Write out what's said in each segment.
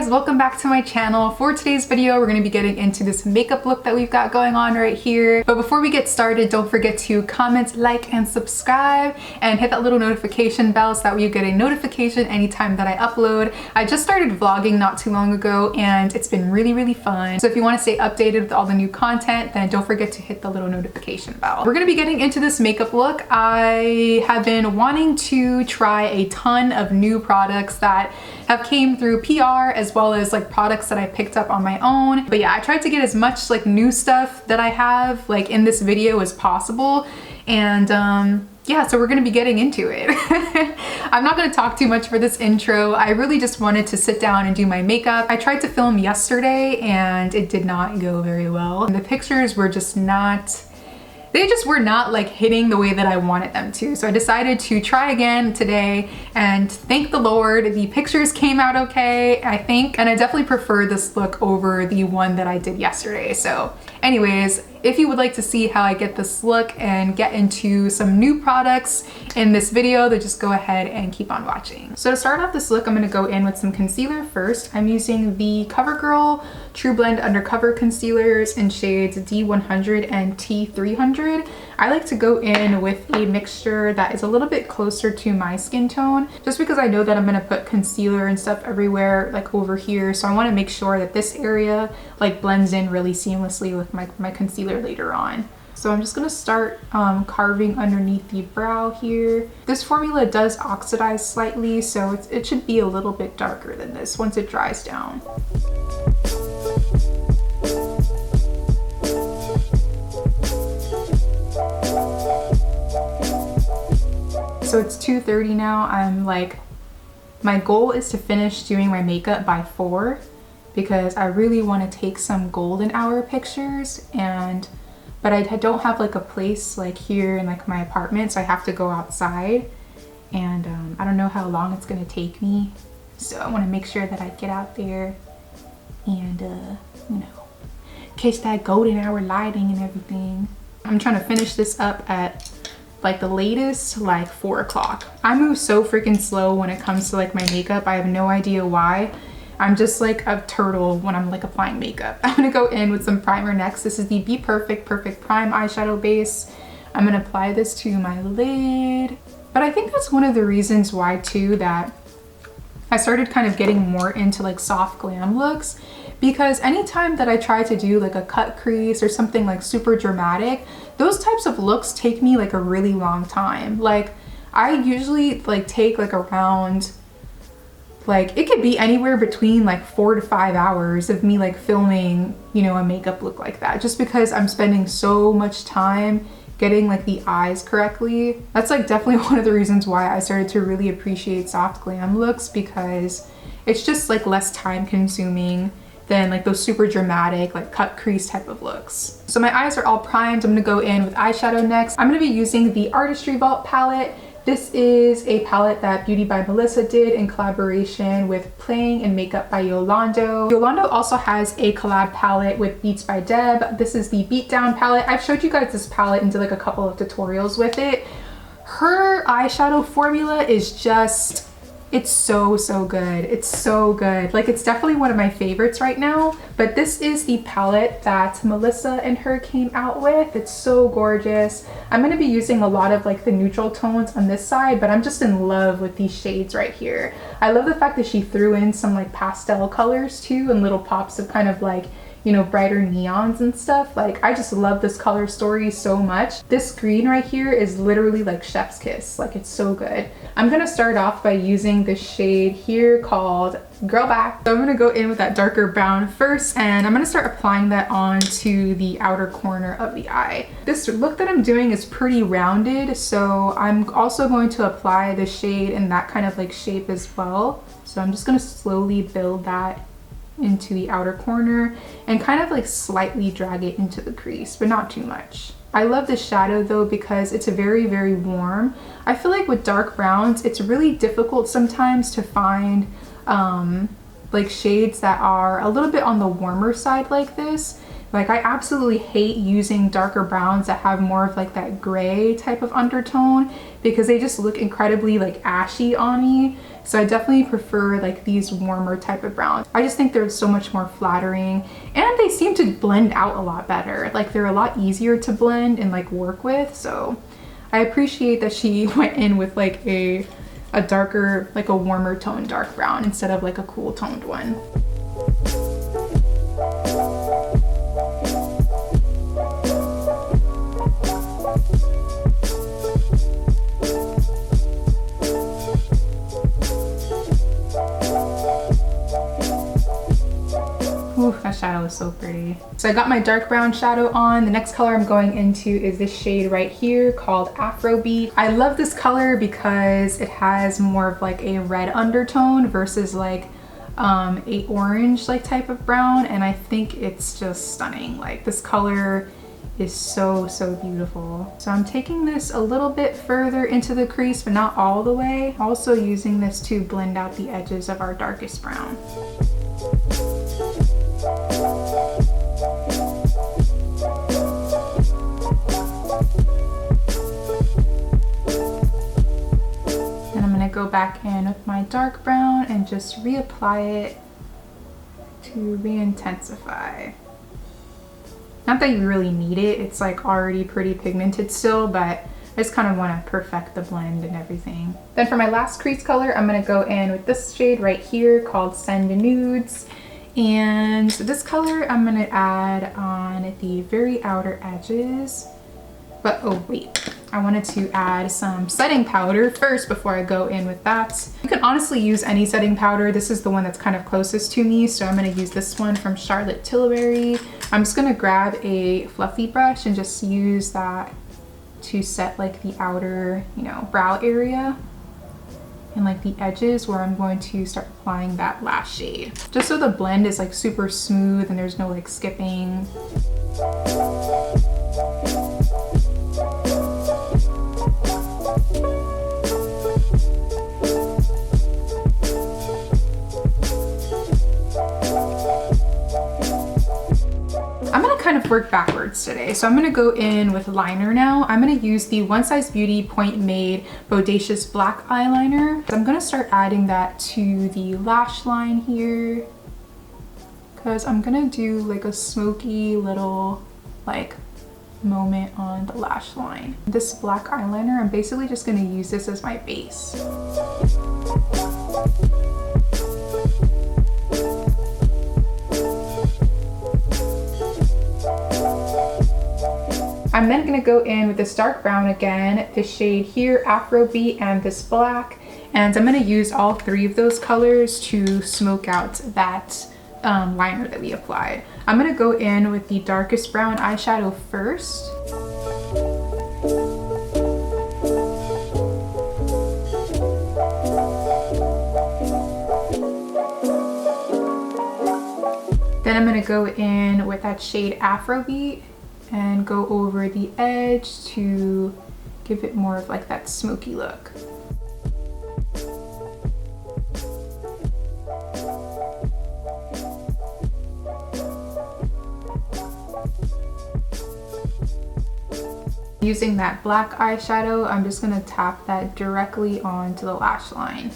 Welcome back to my channel. For today's video, we're going to be getting into this makeup look that we've got going on right here. But before we get started, don't forget to comment, like, and subscribe, and hit that little notification bell so that way you get a notification anytime that I upload. I just started vlogging not too long ago and it's been really fun. So if you want to stay updated with all the new content, then don't forget to hit the little notification bell. We're going to be getting into this makeup look. I have been wanting to try a ton of new products that have came through PR as well as like products that I picked up on my own. But yeah, I tried to get as much like new stuff that I have like in this video as possible. And yeah, so we're gonna be getting into it. I'm not gonna talk too much for this intro. I really just wanted to sit down and do my makeup. I tried to film yesterday and it did not go very well. And the pictures were just not, they just were not like hitting the way that I wanted them to. So I decided to try again today, and thank the Lord, the pictures came out okay, I think. And I definitely prefer this look over the one that I did yesterday. So anyways, if you would like to see how I get this look and get into some new products in this video, then just go ahead and keep on watching. So to start off this look, I'm gonna go in with some concealer first. I'm using the CoverGirl True Blend Undercover Concealers in shades D100 and T300. I like to go in with a mixture that is a little bit closer to my skin tone, just because I know that I'm gonna put concealer and stuff everywhere, like over here. So I wanna make sure that this area like blends in really seamlessly with my concealer later on. So I'm just gonna start carving underneath the brow here. This formula does oxidize slightly, so it should be a little bit darker than this once it dries down. So it's 2:30 now. I'm like, my goal is to finish doing my makeup by 4 because I really want to take some golden hour pictures, but I don't have like a place like here in like my apartment, so I have to go outside, and I don't know how long it's gonna take me, so I want to make sure that I get out there and you know, catch that golden hour lighting and everything. I'm trying to finish this up at like the latest like 4 o'clock. I move so freaking slow when it comes to like my makeup. I have no idea why. I'm just like a turtle when I'm like applying makeup. I'm gonna go in with some primer next. This is the Be Perfect Prime eyeshadow base. I'm gonna apply this to my lid. But I think that's one of the reasons why too that I started kind of getting more into like soft glam looks, because anytime that I try to do like a cut crease or something like super dramatic, those types of looks take me like a really long time. Like I usually like take like around, like it could be anywhere between like 4 to 5 hours of me like filming, you know, a makeup look like that, just because I'm spending so much time getting like the eyes correctly. That's like definitely one of the reasons why I started to really appreciate soft glam looks, because it's just like less time consuming than like those super dramatic like cut crease type of looks. So my eyes are all primed. I'm gonna go in with eyeshadow next. I'm gonna be using the Artistry Vault palette. This is a palette that Beauty by Melissa did in collaboration with Playing and Makeup by Yolondo. Yolondo also has a collab palette with Beats by Deb. This is the Beatdown palette. I've showed you guys this palette and did like a couple of tutorials with it. Her eyeshadow formula is just, it's so good. It's so good. Like it's definitely one of my favorites right now. But this is the palette that Melissa and her came out with. It's so gorgeous. I'm going to be using a lot of like the neutral tones on this side, but I'm just in love with these shades right here. I love the fact that she threw in some like pastel colors too, and little pops of kind of like, you know, brighter neons and stuff. Like I just love this color story so much. This green right here is literally like chef's kiss. Like it's so good. I'm gonna start off by using this shade here called Girl Back. So I'm gonna go in with that darker brown first, and I'm gonna start applying that onto the outer corner of the eye. This look that I'm doing is pretty rounded, so I'm also going to apply the shade in that kind of like shape as well. So I'm just gonna slowly build that into the outer corner and kind of like slightly drag it into the crease, but not too much. I love this shadow though because it's very, very warm. I feel like with dark browns, it's really difficult sometimes to find like shades that are a little bit on the warmer side like this. Like I absolutely hate using darker browns that have more of like that gray type of undertone because they just look incredibly like ashy on me. So I definitely prefer like these warmer type of browns. I just think they're so much more flattering and they seem to blend out a lot better. Like they're a lot easier to blend and like work with. So I appreciate that she went in with like a darker, like a warmer toned dark brown instead of like a cool toned one. Ooh, that shadow is so pretty. So I got my dark brown shadow on. The next color I'm going into is this shade right here called Afrobeat. I love this color because it has more of like a red undertone versus like a orange like type of brown, and I think it's just stunning. Like this color is so, so beautiful. So I'm taking this a little bit further into the crease, but not all the way. Also using this to blend out the edges of our darkest brown. Go back in with my dark brown and just reapply it to re-intensify. Not that you really need it, it's like already pretty pigmented still, but I just kind of want to perfect the blend and everything. Then for my last crease color, I'm going to go in with this shade right here called Send Nudes. And this color I'm going to add on the very outer edges. But oh wait, I wanted to add some setting powder first before I go in with that. You can honestly use any setting powder. This is the one that's kind of closest to me, so I'm going to use this one from Charlotte Tilbury. I'm just going to grab a fluffy brush and just use that to set like the outer, you know, brow area and like the edges where I'm going to start applying that lash shade. Just so the blend is like super smooth and there's no like skipping. I'm gonna kind of work backwards today. So I'm gonna go in with liner now. I'm gonna use the One Size Beauty Point Made Bodacious Black Eyeliner. So I'm gonna start adding that to the lash line here because I'm gonna do like a smoky little like moment on the lash line. This black eyeliner, I'm basically just gonna use this as my base. I'm then gonna go in with this dark brown again, this shade here, Afrobeat, and this black. And I'm gonna use all three of those colors to smoke out that liner that we applied. I'm gonna go in with the darkest brown eyeshadow first. Then I'm gonna go in with that shade Afrobeat and go over the edge to give it more of like that smoky look. Using that black eyeshadow, I'm just gonna tap that directly onto the lash line.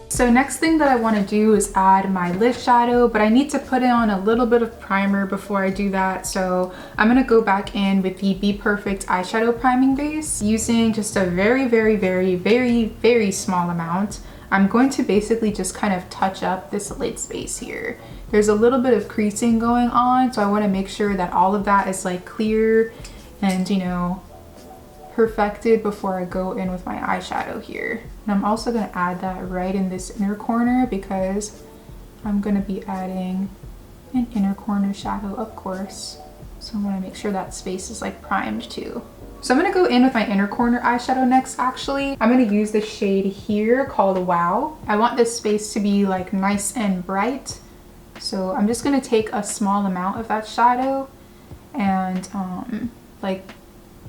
So next thing that I want to do is add my lid shadow, but I need to put it on a little bit of primer before I do that. So I'm going to go back in with the Be Perfect eyeshadow priming base using just a very, very, very, very, very small amount. I'm going to basically just kind of touch up this lid space here. There's a little bit of creasing going on, so I want to make sure that all of that is like clear and, you know, perfected before I go in with my eyeshadow here. And I'm also going to add that right in this inner corner because I'm going to be adding an inner corner shadow, of course. So I want to make sure that space is like primed too. So I'm gonna go in with my inner corner eyeshadow next actually. I'm gonna use the shade here called Wow. I want this space to be like nice and bright. So I'm just gonna take a small amount of that shadow and like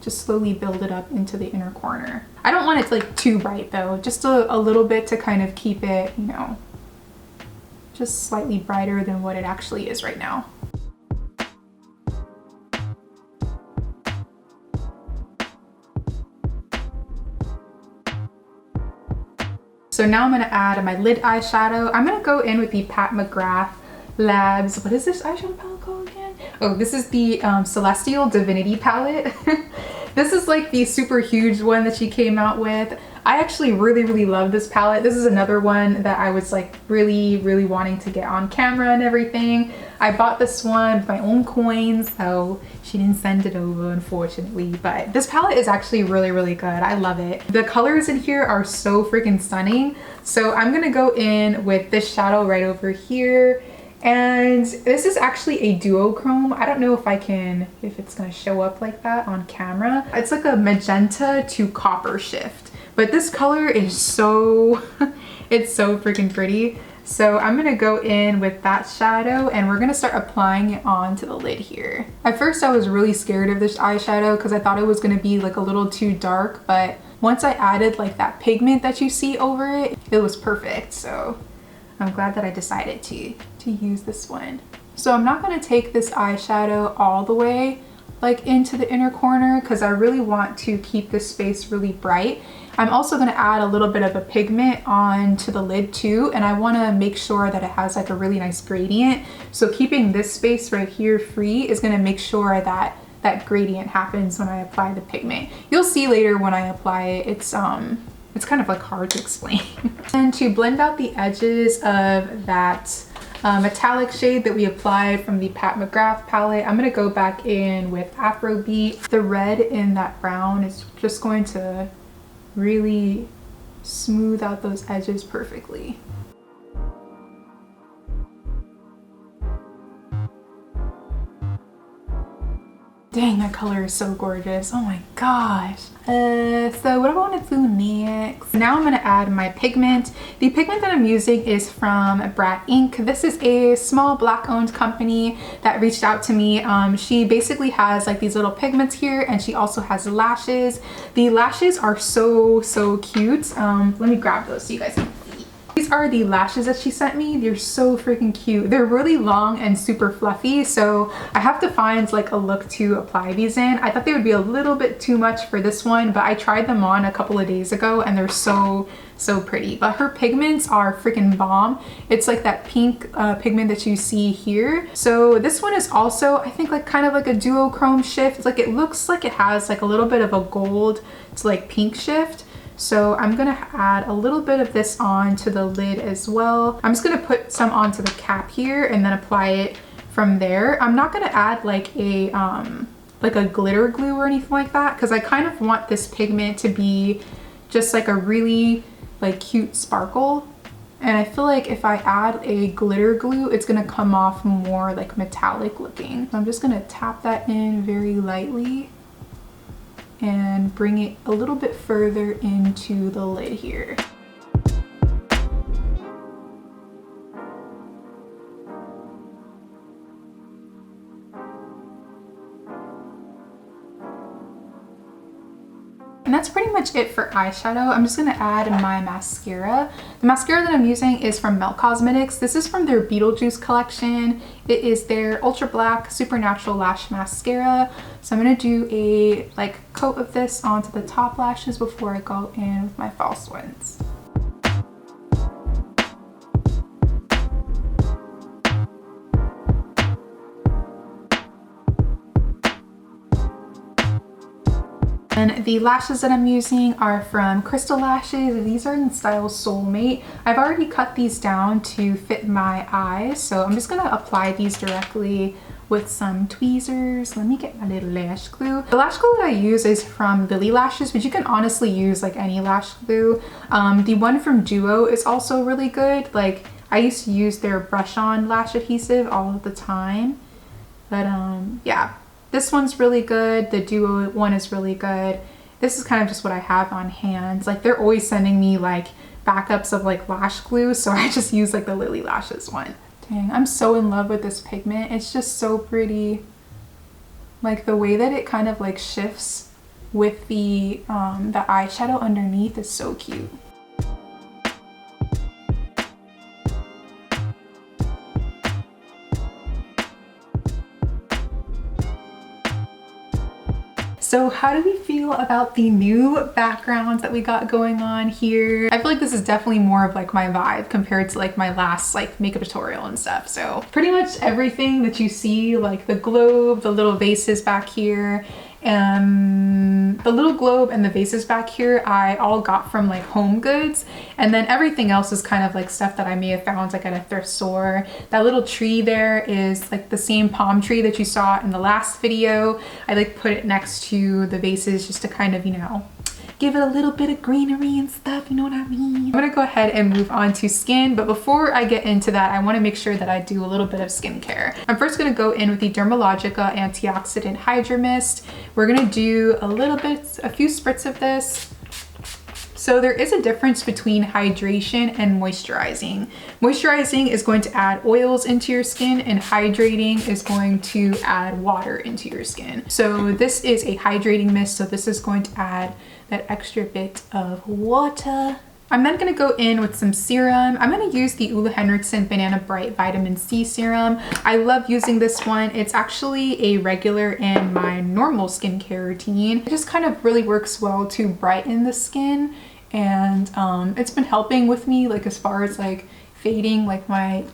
just slowly build it up into the inner corner. I don't want it to like too bright though, just a little bit to kind of keep it, you know, just slightly brighter than what it actually is right now. So now I'm gonna add my lid eyeshadow. I'm gonna go in with the McGrath Labs. What is this eyeshadow palette called again? Oh, this is the Celestial Divinity palette. This is like the super huge one that she came out with. I actually really love this palette. This is another one that I was like really wanting to get on camera and everything. I bought this one with my own coins, so she didn't send it over unfortunately, but this palette is actually really good. I love it. The colors in here are so freaking stunning. So I'm gonna go in with this shadow right over here. And this is actually a duochrome. I don't know if it's gonna show up like that on camera. It's like a magenta to copper shift. But this color is so, it's so freaking pretty. So I'm gonna go in with that shadow and we're gonna start applying it onto the lid here. At first I was really scared of this eyeshadow because I thought it was gonna be like a little too dark, but once I added like that pigment that you see over it, it was perfect. So I'm glad that I decided to use this one. So I'm not gonna take this eyeshadow all the way like into the inner corner because I really want to keep this space really bright. I'm also gonna add a little bit of a pigment onto the lid too, and I wanna make sure that it has like a really nice gradient. So keeping this space right here free is gonna make sure that that gradient happens when I apply the pigment. You'll see later when I apply it, it's kind of like hard to explain. And to blend out the edges of that metallic shade that we applied from the McGrath palette, I'm gonna go back in with Afrobeat. The red in that brown is just going to really smooth out those edges perfectly. Dang, that color is so gorgeous. Oh my gosh. So what do I want to do next? Now I'm going to add my pigment. The pigment that I'm using is from Brat Ink. This is a small black owned company that reached out to me. She basically has like these little pigments here and she also has lashes. The lashes are so cute. Let me grab those so you guys can see. These are the lashes that she sent me. They're so freaking cute. They're really long and super fluffy, so I have to find like a look to apply these in. I thought they would be a little bit too much for this one, but I tried them on a couple of days ago and they're so pretty. But her pigments are freaking bomb. It's like that pink pigment that you see here. So this one is also, I think, like kind of like a duochrome shift. Like it looks like it has like a little bit of a gold to like pink shift. So I'm gonna add a little bit of this on to the lid as well. I'm just gonna put some onto the cap here and then apply it from there. I'm not gonna add like a glitter glue or anything like that because I kind of want this pigment to be just like a really like cute sparkle. And I feel like if I add a glitter glue, it's gonna come off more like metallic looking. So I'm just gonna tap that in very lightly and bring it a little bit further into the lid here. And that's pretty much it for eyeshadow. I'm just gonna add my mascara. The mascara that I'm using is from Melt Cosmetics. This is from their Beetlejuice collection. It is their Ultra Black Supernatural Lash Mascara. So I'm gonna do a like coat of this onto the top lashes before I go in with my false ones. And the lashes that I'm using are from CrvstalLashes. These are in style Soulmate. I've already cut these down to fit my eyes, so I'm just gonna apply these directly with some tweezers. Let me get my little lash glue. The lash glue that I use is from Lily Lashes, but you can honestly use like any lash glue. The one from Duo is also really good. Like I used to use their brush on lash adhesive all of the time. But yeah. This one's really good. The Duo one is really good. This is kind of just what I have on hand. Like they're always sending me like backups of like lash glue, so I just use like the Lily Lashes one. Dang, I'm so in love with this pigment. It's just so pretty. Like the way that it kind of like shifts with the eyeshadow underneath is so cute. So how do we feel about the new backgrounds that we got going on here? I feel like this is definitely more of like my vibe compared to like my last like makeup tutorial and stuff. So pretty much everything that you see, like the globe, the little vases back here, and the little globe and the vases back here, I all got from like Home Goods. And then everything else is kind of like stuff that I may have found like at a thrift store. That little tree there is like the same palm tree that you saw in the last video. I like put it next to the vases just to kind of, you know, give it a little bit of greenery and stuff, you know what I mean? I'm gonna go ahead and move on to skin, but before I get into that, I wanna make sure that I do a little bit of skincare. I'm first gonna go in with the Dermalogica Antioxidant Hydra Mist. We're gonna do a few spritz of this. So there is a difference between hydration and moisturizing. Moisturizing is going to add oils into your skin, and hydrating is going to add water into your skin. So this is a hydrating mist, so this is going to add that extra bit of water. I'm then gonna go in with some serum. I'm gonna use the Ole Henriksen Banana Bright Vitamin C Serum. I love using this one. It's actually a regular in my normal skincare routine. It just kind of really works well to brighten the skin, and it's been helping with me like as far as like fading like my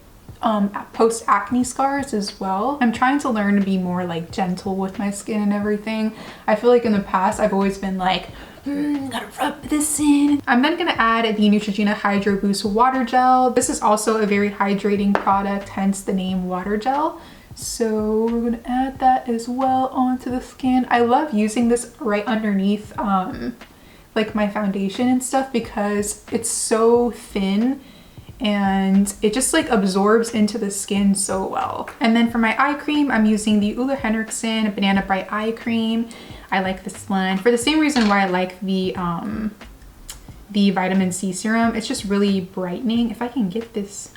post-acne scars as well. I'm trying to learn to be more like gentle with my skin and everything. I feel like in the past I've always been like, gotta rub this in. I'm then gonna add the Neutrogena Hydro Boost Water Gel. This is also a very hydrating product, hence the name water gel. So we're gonna add that as well onto the skin. I love using this right underneath like my foundation and stuff because it's so thin and it just like absorbs into the skin so well. And then for my eye cream, I'm using the Ole Henriksen Banana Bright Eye Cream. I like this one for the same reason why I like the vitamin C serum. It's just really brightening. If I can get this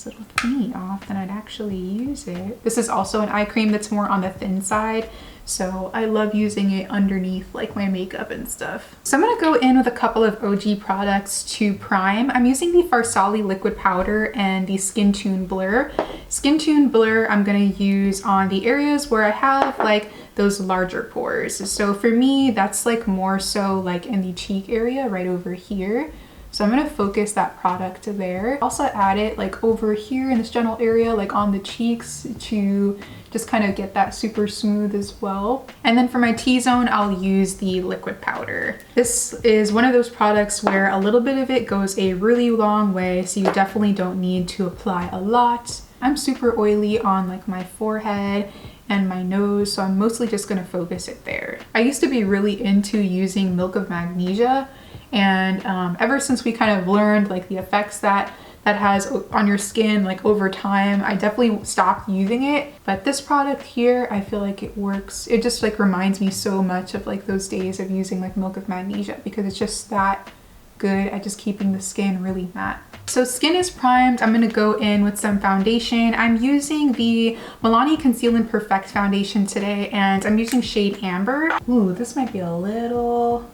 little thingy off, then I'd actually use it. This is also an eye cream that's more on the thin side, so I love using it underneath like my makeup and stuff. So I'm gonna go in with a couple of OG products to prime. I'm using the Farsali liquid powder and the Skintune blur. Skintune blur I'm gonna use on the areas where I have like those larger pores. So for me, that's like more so like in the cheek area right over here. So I'm gonna focus that product there. Also add it like over here in this general area, like on the cheeks to just kind of get that super smooth as well. And then for my T-zone, I'll use the liquid powder. This is one of those products where a little bit of it goes a really long way, so you definitely don't need to apply a lot. I'm super oily on like my forehead and my nose, so I'm mostly just gonna focus it there. I used to be really into using Milk of Magnesia, and ever since we kind of learned like the effects that has on your skin like over time, I definitely stopped using it. But this product here, I feel like it works. It just like reminds me so much of like those days of using like Milk of Magnesia because it's just that good at just keeping the skin really matte. So skin is primed. I'm gonna go in with some foundation. I'm using the Milani Conceal and Perfect foundation today, and I'm using shade Amber. Ooh, this might be a little,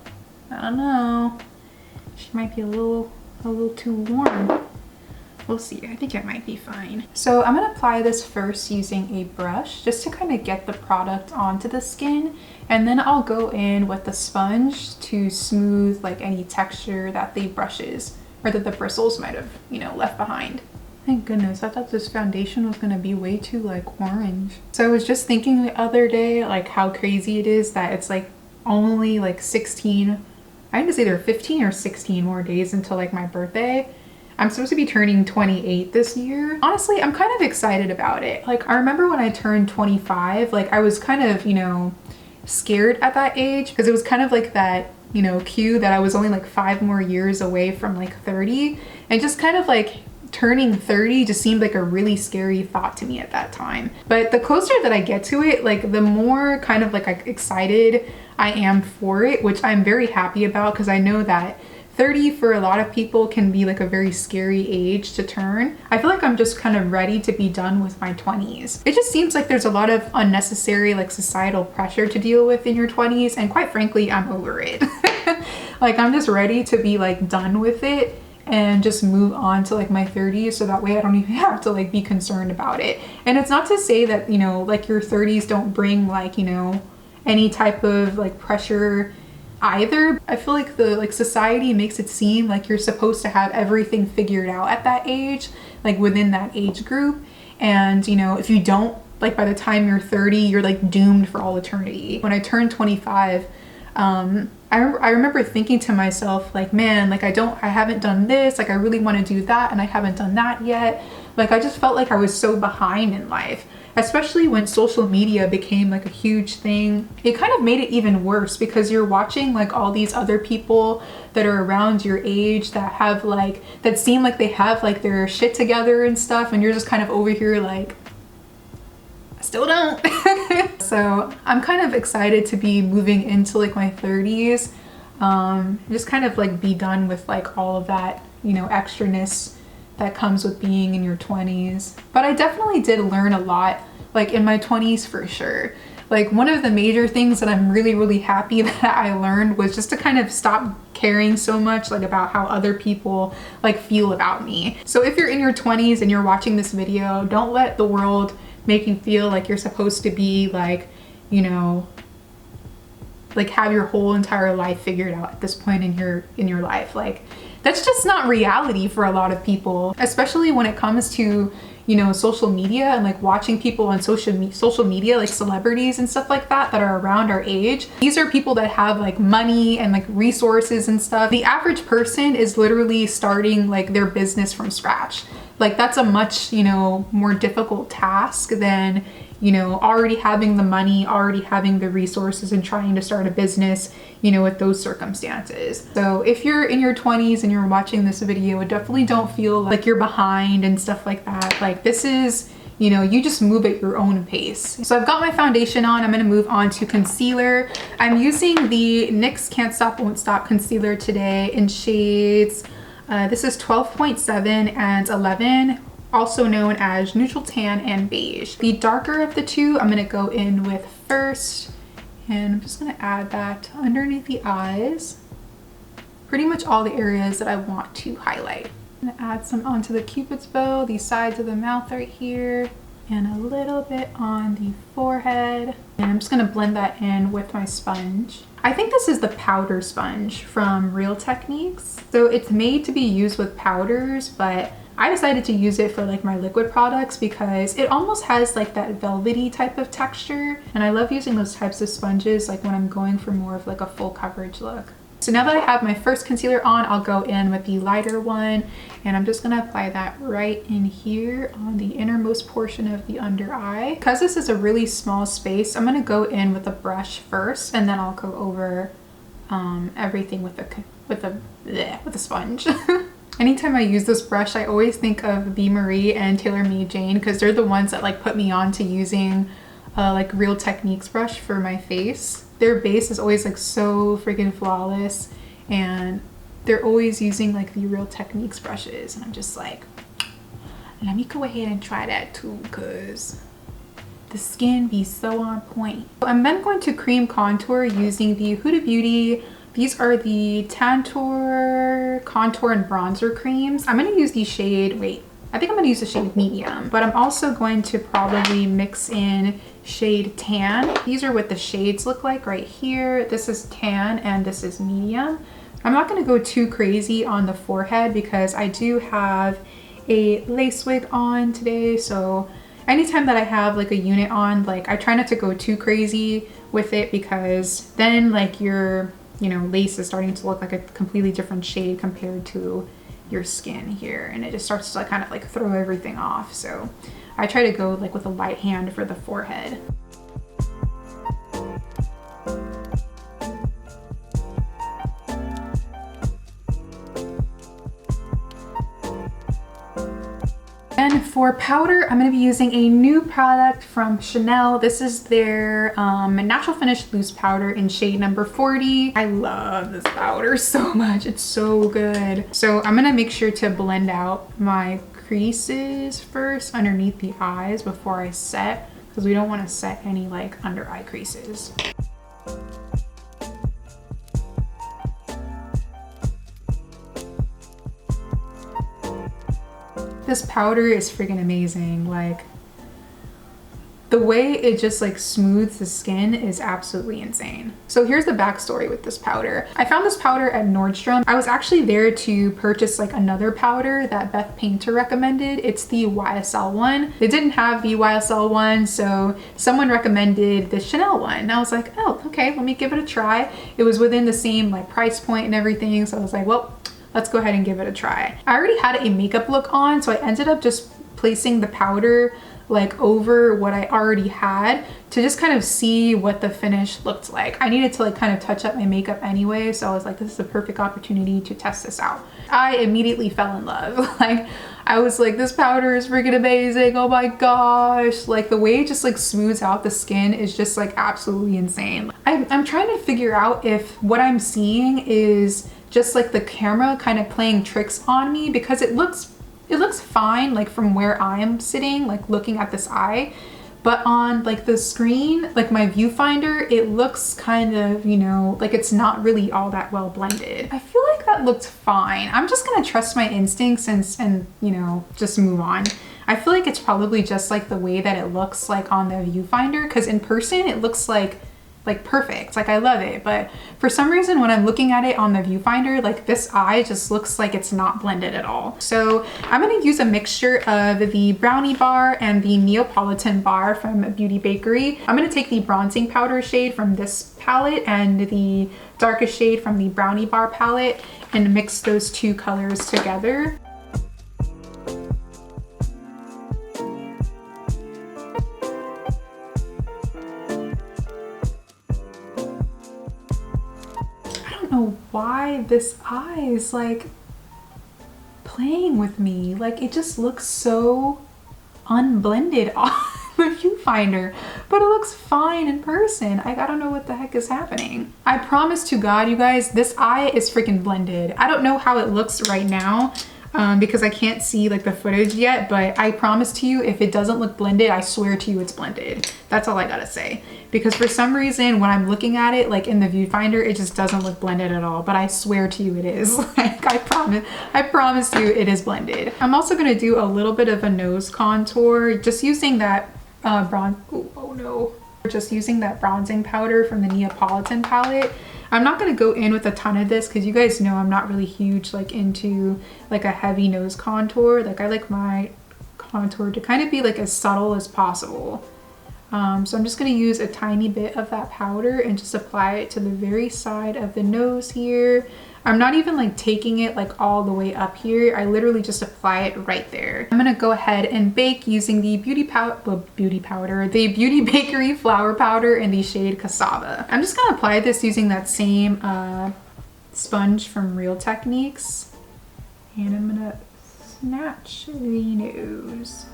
I don't know. She might be a little too warm. We'll see. I think it might be fine. So I'm gonna apply this first using a brush just to kind of get the product onto the skin, and then I'll go in with the sponge to smooth like any texture that the brushes or that the bristles might have, you know, left behind. Thank goodness, I thought this foundation was gonna be way too like orange. So I was just thinking the other day like how crazy it is that it's like only like 16, I think it's either 15 or 16 more days until like my birthday. I'm supposed to be turning 28 this year. Honestly, I'm kind of excited about it. Like I remember when I turned 25, like I was kind of, you know, scared at that age because it was kind of like that, you know, cue that I was only like 5 more years away from like 30, and just kind of like turning 30 just seemed like a really scary thought to me at that time. But the closer that I get to it, like the more kind of like excited I am for it, which I'm very happy about, because I know that 30 for a lot of people can be like a very scary age to turn. I feel like I'm just kind of ready to be done with my 20s. It just seems like there's a lot of unnecessary like societal pressure to deal with in your 20s, and quite frankly, I'm over it. Like I'm just ready to be like done with it and just move on to like my 30s, so that way I don't even have to like be concerned about it. And it's not to say that, you know, like your 30s don't bring like, you know, any type of like pressure either. I feel like the like society makes it seem like you're supposed to have everything figured out at that age, like within that age group. And you know, if you don't, like by the time you're 30, you're like doomed for all eternity. When I turned 25, I remember thinking to myself like, man, like I haven't done this, like I really want to do that and I haven't done that yet. Like I just felt like I was so behind in life, especially when social media became like a huge thing. It kind of made it even worse because you're watching like all these other people that are around your age that have like, that seem like they have like their shit together and stuff, and you're just kind of over here like, I still don't. So I'm kind of excited to be moving into like my 30s. Just kind of like be done with like all of that, you know, extraness that comes with being in your 20s. But I definitely did learn a lot like in my 20s for sure. Like one of the major things that I'm really happy that I learned was just to kind of stop caring so much like about how other people like feel about me. So if you're in your 20s and you're watching this video, don't let the world make you feel like you're supposed to be like, you know, like have your whole entire life figured out at this point in your life. Like that's just not reality for a lot of people, especially when it comes to, you know, social media and like watching people on social media, like celebrities and stuff like that are around our age. These are people that have like money and like resources and stuff. The average person is literally starting like their business from scratch. Like that's a much, you know, more difficult task than, you know, already having the money, already having the resources and trying to start a business, you know, with those circumstances. So if you're in your 20s and you're watching this video, definitely don't feel like you're behind and stuff like that. Like this is, you know, you just move at your own pace. So I've got my foundation on. I'm gonna move on to concealer. I'm using the NYX Can't Stop Won't Stop concealer today in shades, this is 12.7 and 11, also known as neutral tan and beige. The darker of the two I'm gonna go in with first, and I'm just gonna add that underneath the eyes, pretty much all the areas that I want to highlight. I'm gonna add some onto the cupid's bow, the sides of the mouth right here, and a little bit on the forehead. And I'm just gonna blend that in with my sponge. I think this is the powder sponge from Real Techniques. So it's made to be used with powders, but I decided to use it for like my liquid products because it almost has like that velvety type of texture. And I love using those types of sponges like when I'm going for more of like a full coverage look. So now that I have my first concealer on, I'll go in with the lighter one, and I'm just gonna apply that right in here on the innermost portion of the under eye. Because this is a really small space, I'm gonna go in with a brush first, and then I'll go over everything with a sponge. Anytime I use this brush, I always think of B. Marie and Taylor Made Jane because they're the ones that like put me on to using like Real Techniques brush for my face. Their base is always like so freaking flawless, and they're always using like the Real Techniques brushes, and I'm just like, let me go ahead and try that too because the skin be so on point. I'm then going to cream contour using the Huda Beauty. These are the Tantour Contour and Bronzer Creams. I'm gonna use the shade, I think I'm gonna use the shade medium, but I'm also going to probably mix in shade tan. These are what the shades look like right here. This is tan and this is medium. I'm not gonna go too crazy on the forehead because I do have a lace wig on today. So anytime that I have like a unit on, like I try not to go too crazy with it because then like your, you know, lace is starting to look like a completely different shade compared to your skin here, and it just starts to like, kind of like throw everything off. So I try to go like with a light hand for the forehead. And for powder, I'm gonna be using a new product from Chanel. This is their Natural Finish Loose Powder in shade number 40. I love this powder so much. It's so good. So I'm gonna make sure to blend out my creases first underneath the eyes before I set, because we don't want to set any like under eye creases. This powder is freaking amazing. Like, the way it just like smooths the skin is absolutely insane. So here's the backstory with this powder. I found this powder at Nordstrom. I was actually there to purchase like another powder that Beth Painter recommended. It's the YSL one. They didn't have the YSL one, so someone recommended the Chanel one. And I was like, oh, okay, let me give it a try. It was within the same like price point and everything. So I was like, well, let's go ahead and give it a try. I already had a makeup look on, so I ended up just placing the powder like over what I already had to just kind of see what the finish looked like. I needed to like kind of touch up my makeup anyway, so I was like, this is a perfect opportunity to test this out. I immediately fell in love. Like, I was like, this powder is freaking amazing. Oh my gosh. Like, the way it just like smooths out the skin is just like absolutely insane. I'm trying to figure out if what I'm seeing is just like the camera kind of playing tricks on me, because it looks fine like from where I am sitting, like looking at this eye, but on like the screen, like my viewfinder, it looks kind of, you know, like it's not really all that well blended. I feel like that looked fine. I'm just gonna trust my instincts and you know, just move on. I feel like it's probably just like the way that it looks like on the viewfinder, because in person it looks like perfect. Like, I love it, but for some reason when I'm looking at it on the viewfinder, like this eye just looks like it's not blended at all. So I'm going to use a mixture of the Brownie Bar and the Neapolitan Bar from Beauty Bakerie. I'm going to take the bronzing powder shade from this palette and the darkest shade from the Brownie Bar palette and mix those two colors together. Know why this eye is like playing with me. Like, it just looks so unblended on the viewfinder, but it looks fine in person. I don't know what the heck is happening. I promise to God, you guys, this eye is freaking blended. I don't know how it looks right now because I can't see like the footage yet, but I promise to you, if it doesn't look blended, I swear to you it's blended. That's all I gotta say. Because for some reason, when I'm looking at it, like in the viewfinder, it just doesn't look blended at all, but I swear to you it is. Like, I promise you it is blended. I'm also gonna do a little bit of a nose contour, just using that just using that bronzing powder from the Neapolitan palette. I'm not gonna go in with a ton of this because you guys know I'm not really huge like into like a heavy nose contour. Like, I like my contour to kind of be like as subtle as possible. So I'm just going to use a tiny bit of that powder and just apply it to the very side of the nose here. I'm not even like taking it like all the way up here. I literally just apply it right there. I'm going to go ahead and bake using the Beauty Bakerie flour powder in the shade Cassava. I'm just going to apply this using that same sponge from Real Techniques. And I'm going to snatch the nose.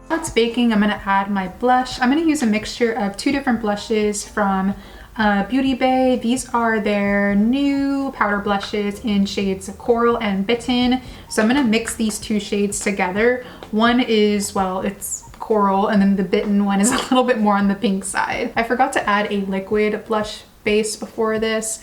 That's baking. I'm going to add my blush. I'm going to use a mixture of two different blushes from Beauty Bay. These are their new powder blushes in shades Coral and Bitten. So I'm going to mix these two shades together. One is, well, it's Coral, and then the Bitten one is a little bit more on the pink side. I forgot to add a liquid blush base before this.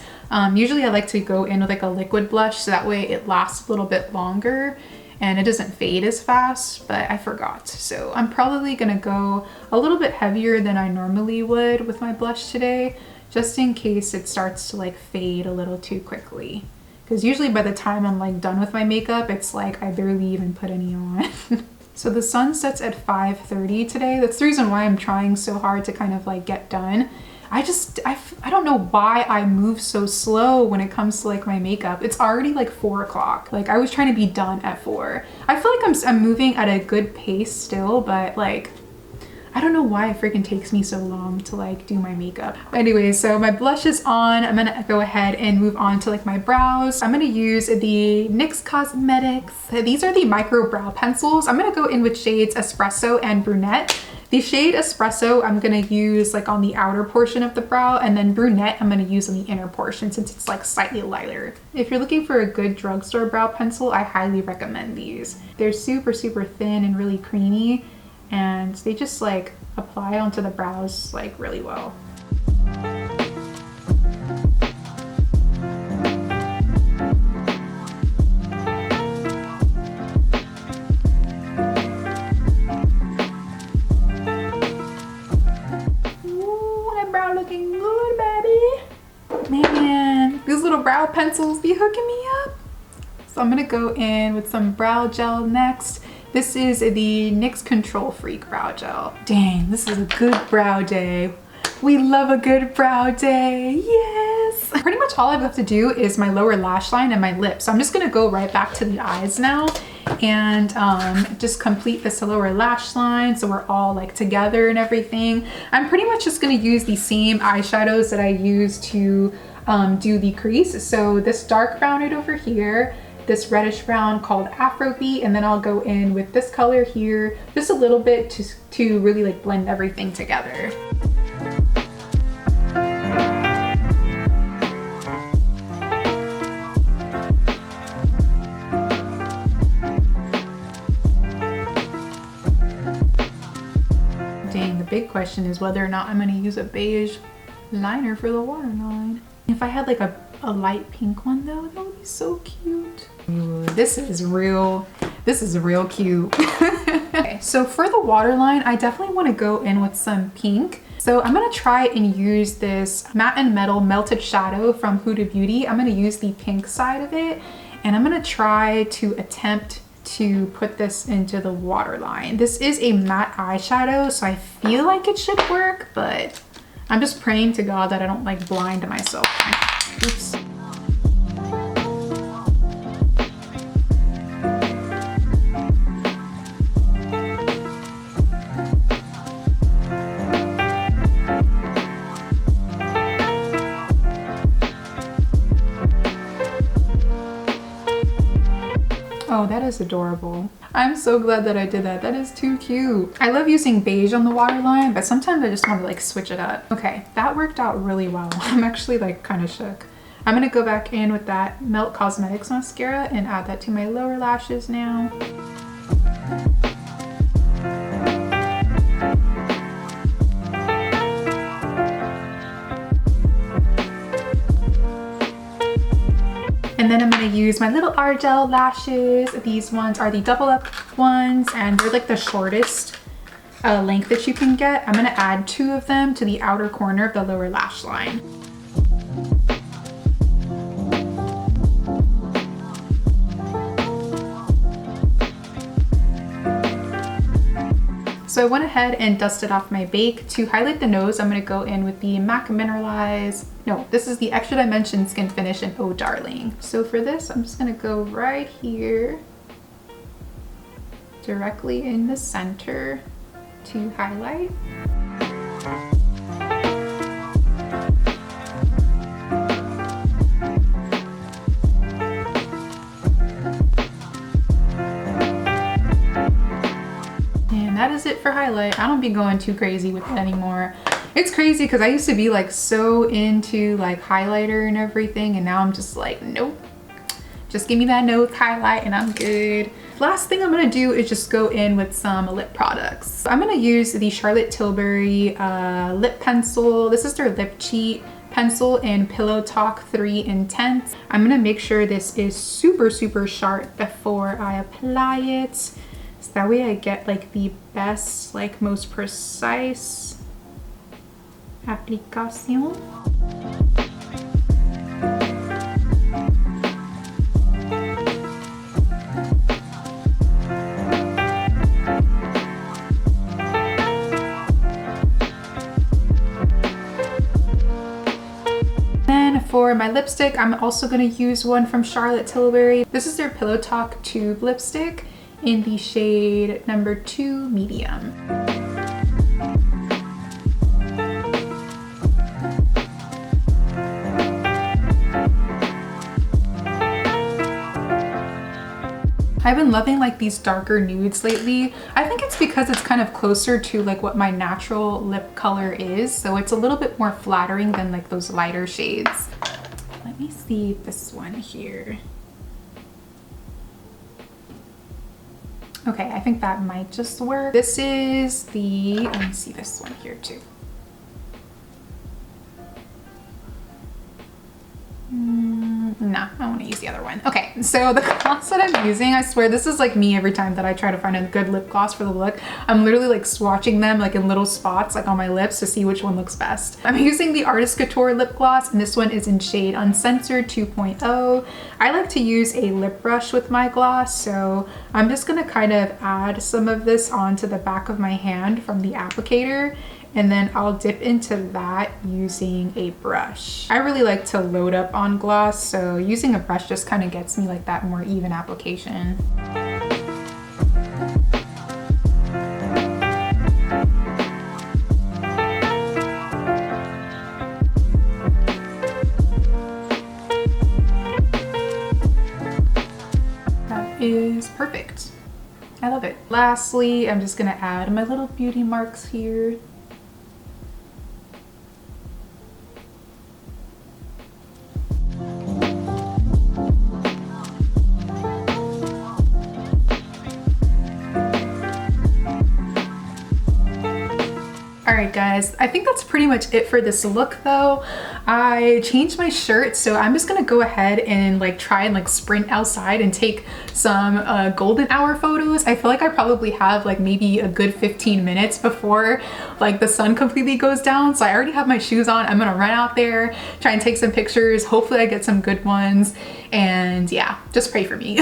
Usually I like to go in with like a liquid blush so that way it lasts a little bit longer and it doesn't fade as fast, but I forgot. So I'm probably gonna go a little bit heavier than I normally would with my blush today, just in case it starts to like fade a little too quickly. Because usually by the time I'm like done with my makeup, it's like I barely even put any on. So the sun sets at 5:30 today. That's the reason why I'm trying so hard to kind of like get done. I don't know why I move so slow when it comes to like my makeup. It's already like 4 o'clock. Like I was trying to be done at 4. I feel like I'm moving at a good pace still, but like, I don't know why it freaking takes me so long to like do my makeup. Anyway, so my blush is on. I'm gonna go ahead and move on to like my brows. I'm gonna use the NYX Cosmetics. These are the micro brow pencils. I'm gonna go in with shades Espresso and Brunette. The shade Espresso I'm gonna use like on the outer portion of the brow, and then Brunette I'm gonna use on the inner portion since it's like slightly lighter. If you're looking for a good drugstore brow pencil, I highly recommend these. They're super, super thin and really creamy, and they just like apply onto the brows like really well. Ooh, that brow looking good, baby. Man, these little brow pencils be hooking me up. So I'm gonna go in with some brow gel next. This is the NYX Control Freak Brow Gel. Dang, this is a good brow day. We love a good brow day, yes! Pretty much all I have to do is my lower lash line and my lips. So I'm just gonna go right back to the eyes now and just complete this lower lash line so we're all like together and everything. I'm pretty much just gonna use the same eyeshadows that I used to do the crease. So this dark brown right over here, this reddish brown called Afrobeat, and then I'll go in with this color here just a little bit to really like blend everything together. Dang, the big question is whether or not I'm going to use a beige liner for the waterline. If I had like a light pink one though, that would be so cute. Ooh, this is real cute. Okay, so for the waterline, I definitely want to go in with some pink. So I'm gonna try and use this Matte and Metal Melted Shadow from Huda Beauty. I'm gonna use the pink side of it, and I'm gonna try to attempt to put this into the waterline. This is a matte eyeshadow, so I feel like it should work, but I'm just praying to God that I don't like blind myself. Oops. Oh, that is adorable. I'm so glad that I did that. That is too cute. I love using beige on the waterline, but sometimes I just want to like switch it up. Okay, that worked out really well. I'm actually like kind of shook. I'm gonna go back in with that Melt Cosmetics mascara and add that to my lower lashes now. And then I'm gonna use my little Argel lashes. These ones are the double up ones, and they're like the shortest length that you can get. I'm gonna add 2 of them to the outer corner of the lower lash line. So I went ahead and dusted off my bake. To highlight the nose, I'm gonna go in with the MAC Mineralize. No, this is the Extra Dimension Skin Finish in Oh Darling. So for this, I'm just gonna go right here, directly in the center to highlight. That is it for highlight. I don't be going too crazy with it anymore. It's crazy because I used to be like so into like highlighter and everything, and now I'm just like, nope, just give me that nose highlight and I'm good. Last thing I'm gonna do is just go in with some lip products. I'm gonna use the Charlotte Tilbury lip pencil. This is their Lip Cheat pencil in Pillow Talk 3 Intense. I'm gonna make sure this is super, super sharp before I apply it. So that way I get like the best, like most precise application. lipstick, I'm also gonna use one from Charlotte Tilbury. This is their Pillow Talk Tube lipstick in the shade number 2 medium. I've been loving like these darker nudes lately. I think it's because it's kind of closer to like what my natural lip color is. So it's a little bit more flattering than like those lighter shades. Let me see this one here. Okay, I think that might just work. This is the, let me see this one here too. Nah, I want to use the other one. Okay, so the gloss that I'm using, I swear this is like me every time that I try to find a good lip gloss for the look. I'm literally like swatching them like in little spots like on my lips to see which one looks best. I'm using the Artist Couture lip gloss, and this one is in shade Uncensored 2.0. I like to use a lip brush with my gloss, so I'm just gonna kind of add some of this onto the back of my hand from the applicator, and then I'll dip into that using a brush. I really like to load up on gloss, so using a brush just kind of gets me like that more even application. That is perfect. I love it. Lastly, I'm just gonna add my little beauty marks here. Alright guys, I think that's pretty much it for this look though. I changed my shirt, so I'm just gonna go ahead and like try and like sprint outside and take some golden hour photos. I feel like I probably have like maybe a good 15 minutes before like the sun completely goes down. So I already have my shoes on. I'm gonna run out there, try and take some pictures. Hopefully I get some good ones. And yeah, just pray for me.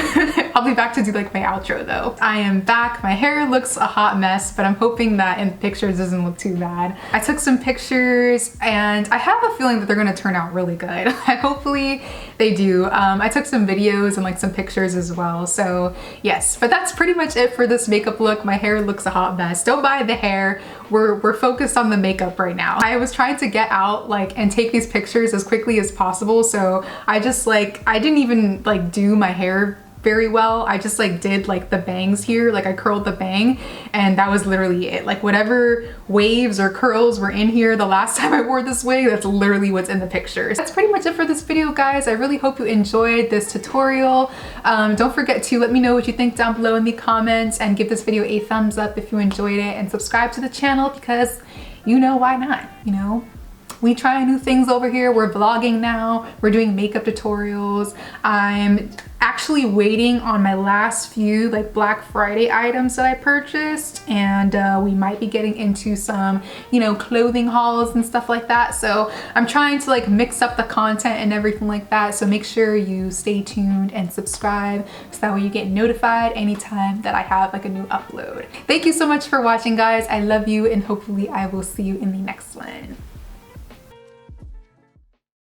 I'll be back to do like my outro though. I am back. My hair looks a hot mess, but I'm hoping that in pictures doesn't look too bad. I took some pictures and I have a feeling that they're gonna turn out really good. Hopefully they do. I took some videos and like some pictures as well. So yes, but that's pretty much it for this makeup look. My hair looks a hot mess. Don't buy the hair. We're focused on the makeup right now. I was trying to get out like and take these pictures as quickly as possible. So I just like, I didn't even like do my hair very well. I just like did like the bangs here, like I curled the bang, and that was literally it. Like whatever waves or curls were in here the last time I wore this wig, that's literally what's in the pictures. That's pretty much it for this video guys. I really hope you enjoyed this tutorial. Don't forget to let me know what you think down below in the comments, and give this video a thumbs up if you enjoyed it, and subscribe to the channel because you know why not, you know? We try new things over here. We're vlogging now. We're doing makeup tutorials. I'm actually waiting on my last few like Black Friday items that I purchased, and we might be getting into some, you know, clothing hauls and stuff like that. So I'm trying to like mix up the content and everything like that. So make sure you stay tuned and subscribe so that way you get notified anytime that I have like a new upload. Thank you so much for watching guys. I love you, and hopefully I will see you in the next one.